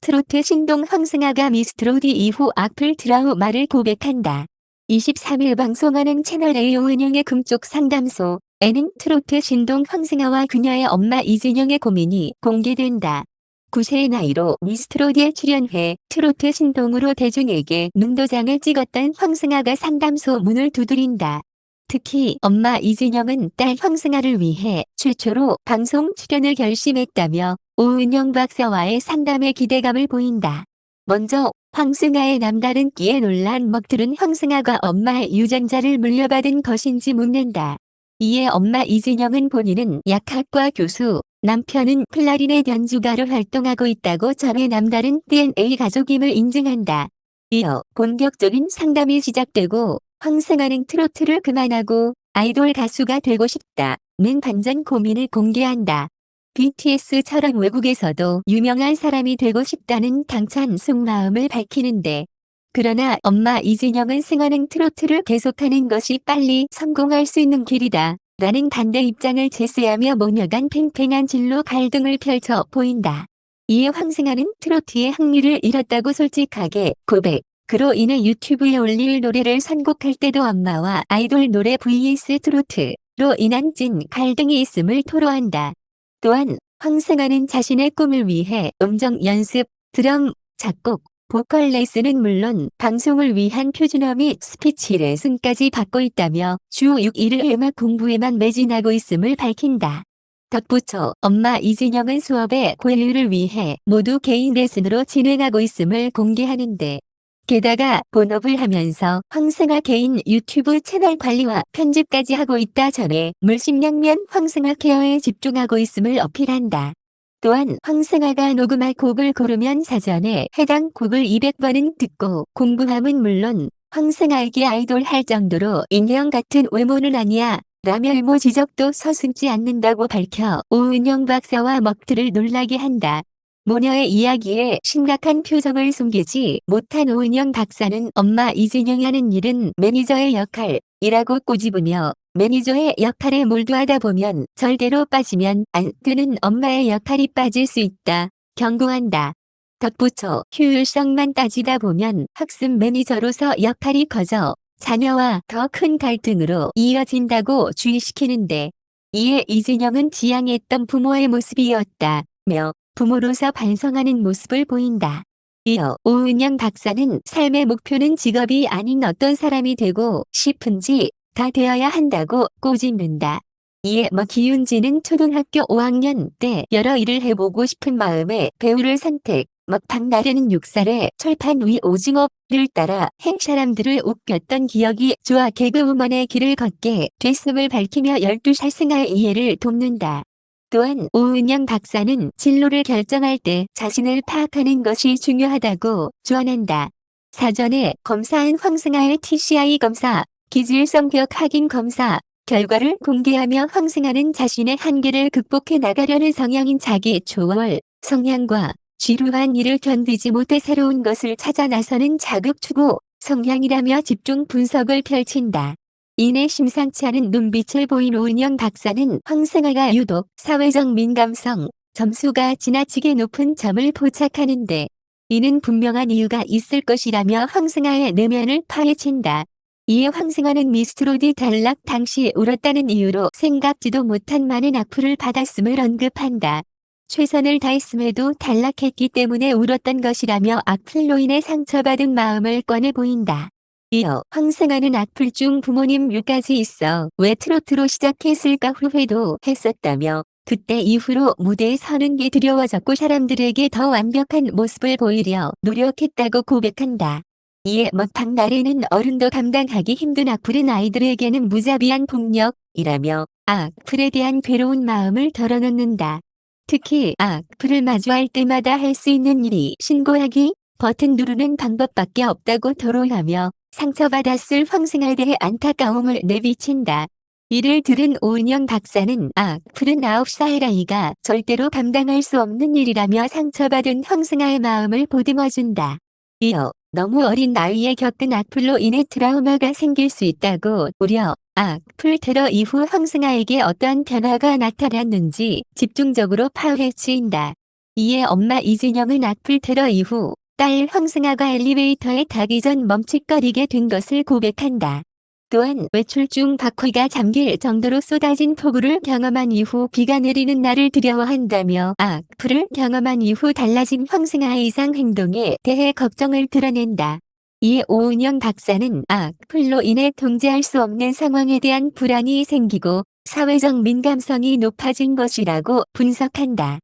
트로트 신동 황승아가 미스트롯 이후 악플 트라우마를 고백한다. 23일 방송하는 채널A 오은영의 금쪽 상담소에는 트로트 신동 황승아와 그녀의 엄마 이진영의 고민이 공개된다. 9세의 나이로 미스트롯에 출연해 트로트 신동으로 대중에게 눈도장을 찍었던 황승아가 상담소 문을 두드린다. 특히 엄마 이진영은 딸 황승아를 위해 최초로 방송 출연을 결심했다며 오은영 박사와의 상담에 기대감을 보인다. 먼저 황승아의 남다른 끼에 놀란 먹들은 황승아가 엄마의 유전자를 물려받은 것인지 묻는다. 이에 엄마 이진영은 본인은 약학과 교수, 남편은 클라리넷 연주가로 활동하고 있다고 전해 남다른 DNA 가족임을 인증한다. 이어 본격적인 상담이 시작되고 황승아는 트로트를 그만하고 아이돌 가수가 되고 싶다는 반전 고민을 공개한다. BTS처럼 외국에서도 유명한 사람이 되고 싶다는 당찬 속마음을 밝히는데, 그러나 엄마 이진영은 승아는 트로트를 계속하는 것이 빨리 성공할 수 있는 길이다 라는 반대 입장을 제시하며 모녀간 팽팽한 진로 갈등을 펼쳐 보인다. 이에 황승아는 트로트의 흥미를 잃었다고 솔직하게 고백. 그로 인해 유튜브에 올릴 노래를 선곡할 때도 엄마와 아이돌 노래 vs 트로트로 인한 찐 갈등이 있음을 토로한다. 또한 황승아는 자신의 꿈을 위해 음정 연습, 드럼, 작곡, 보컬 레슨은 물론 방송을 위한 표준어 및 스피치 레슨까지 받고 있다며 주 6일을 음악 공부에만 매진하고 있음을 밝힌다. 덧붙여 엄마 이진영은 수업의 고효율을 위해 모두 개인 레슨으로 진행하고 있음을 공개하는데, 게다가 본업을 하면서 황승아 개인 유튜브 채널 관리와 편집까지 하고 있다 전에 물심양면 황승아 케어에 집중하고 있음을 어필한다. 또한 황승아가 녹음할 곡을 고르면 사전에 해당 곡을 200번은 듣고 공부함은 물론 황승아에게 아이돌 할 정도로 인형 같은 외모는 아니야 라며 외모 지적도 서슴지 않는다고 밝혀 오은영 박사와 먹들을 놀라게 한다. 모녀의 이야기에 심각한 표정을 숨기지 못한 오은영 박사는 엄마 이진영이 하는 일은 매니저의 역할이라고 꼬집으며 매니저의 역할에 몰두하다 보면 절대로 빠지면 안 되는 엄마의 역할이 빠질 수 있다 경고한다. 덧붙여 효율성만 따지다 보면 학습 매니저로서 역할이 커져 자녀와 더 큰 갈등으로 이어진다고 주의시키는데, 이에 이진영은 지향했던 부모의 모습이었다며 부모로서 반성하는 모습을 보인다. 이어 오은영 박사는 삶의 목표는 직업이 아닌 어떤 사람이 되고 싶은지 다 되어야 한다고 꼬집는다. 이에 기윤지는 초등학교 5학년 때 여러 일을 해보고 싶은 마음에 배우를 선택. 박나래는 6살에 철판 위 오징어를 따라 사람들을 웃겼던 기억이 좋아 개그우먼의 길을 걷게 됐음을 밝히며 12살 승아의 이해를 돕는다. 또한 오은영 박사는 진로를 결정할 때 자신을 파악하는 것이 중요하다고 조언한다. 사전에 검사한 황승아의 TCI 검사, 기질성격 확인 검사 결과를 공개하며 황승아는 자신의 한계를 극복해 나가려는 성향인 자기 조월 성향과 지루한 일을 견디지 못해 새로운 것을 찾아 나서는 자극 추구 성향이라며 집중 분석을 펼친다. 이내 심상치 않은 눈빛을 보인 오은영 박사는 황승아가 유독 사회적 민감성 점수가 지나치게 높은 점을 포착하는데, 이는 분명한 이유가 있을 것이라며 황승아의 내면을 파헤친다. 이에 황승아는 미스트롯이 탈락 당시 울었다는 이유로 생각지도 못한 많은 악플을 받았음을 언급한다. 최선을 다했음에도 탈락했기 때문에 울었던 것이라며 악플로 인해 상처받은 마음을 꺼내 보인다. 이어 황승아는 악플 중 부모님 뮤까지 있어 왜 트로트로 시작했을까 후회도 했었다며 그때 이후로 무대에 서는 게 두려워졌고 사람들에게 더 완벽한 모습을 보이려 노력했다고 고백한다. 이에 박나래는 어른도 감당하기 힘든 악플은 아이들에게는 무자비한 폭력이라며 악플에 대한 괴로운 마음을 덜어놓는다. 특히 악플을 마주할 때마다 할 수 있는 일이 신고하기 버튼 누르는 방법밖에 없다고 토로하며 상처받았을 황승아에 대해 안타까움을 내비친다. 이를 들은 오은영 박사는 악플은 9살 아이가 절대로 감당할 수 없는 일이라며 상처받은 황승아의 마음을 보듬어준다. 이어 너무 어린 나이에 겪은 악플로 인해 트라우마가 생길 수 있다고 우려, 악플 테러 이후 황승아에게 어떠한 변화가 나타났는지 집중적으로 파헤친다. 이에 엄마 이진영은 악플 테러 이후 딸 황승아가 엘리베이터에 타기 전 멈칫거리게 된 것을 고백한다. 또한 외출 중 바퀴가 잠길 정도로 쏟아진 폭우를 경험한 이후 비가 내리는 날을 두려워한다며 악플을 경험한 이후 달라진 황승아의 이상 행동에 대해 걱정을 드러낸다. 이에 오은영 박사는 악플로 인해 통제할 수 없는 상황에 대한 불안이 생기고 사회적 민감성이 높아진 것이라고 분석한다.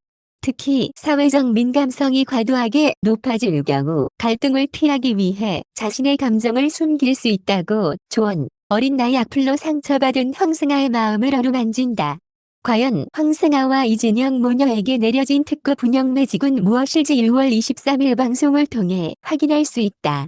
특히 사회적 민감성이 과도하게 높아질 경우 갈등을 피하기 위해 자신의 감정을 숨길 수 있다고 조언. 어린 나이 악플로 상처받은 황승아의 마음을 어루만진다. 과연 황승아와 이진영 모녀에게 내려진 특급 운영 매직은 무엇일지 6월 23일 방송을 통해 확인할 수 있다.